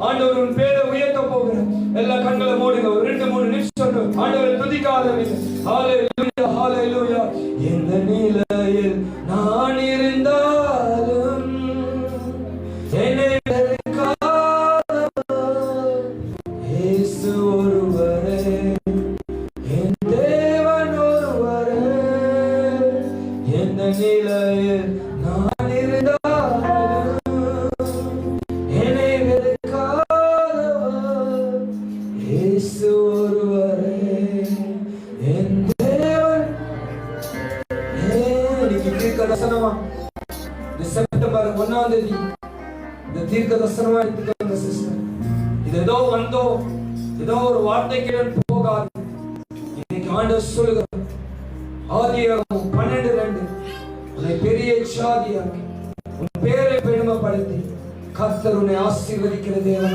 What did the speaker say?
ஆண்டவர் உன் பேரை உயர்த்த போகிறார். எல்லா கண்களை மூடுங்க. ஒரு 2-3 நிமிஷம் ஆண்டவரை துதிக்க ஆரம்பிங்க. ஹalleluya ஹalleluya. எந்த நிலையில் நான் இருந்தாலும் என்னை வெறுக்காதவர் இயேசு ஒருவரே, என் தேவன் ஒருவரே. எந்த நிலையில் நான் இருந்தாலும் என்னை வெறுக்காதவர் இயேசு ஒருவரே, என் தேவன். இன்னைக்கு தீர்க்க தரிசனமா இந்த செப்டம்பர் 1ஆம் தேதி இந்த தீர்க்க தரிசனமா எடுத்துக்கோங்க சிஸ்டர். இது ஏதோ வந்தோ ஏதோ ஒரு வார்த்தைக்கு போகாது. இன்னைக்கு ஆண்டவர் சொல்லுகிறார், ஆதியாகமம் 12:2, உன்னை பெரிய ஜாதியாக்கி உன் பேரை பெருமைப்படுத்தி கர்த்தர் உன்னை ஆசீர்வதிக்கிற தேவன்.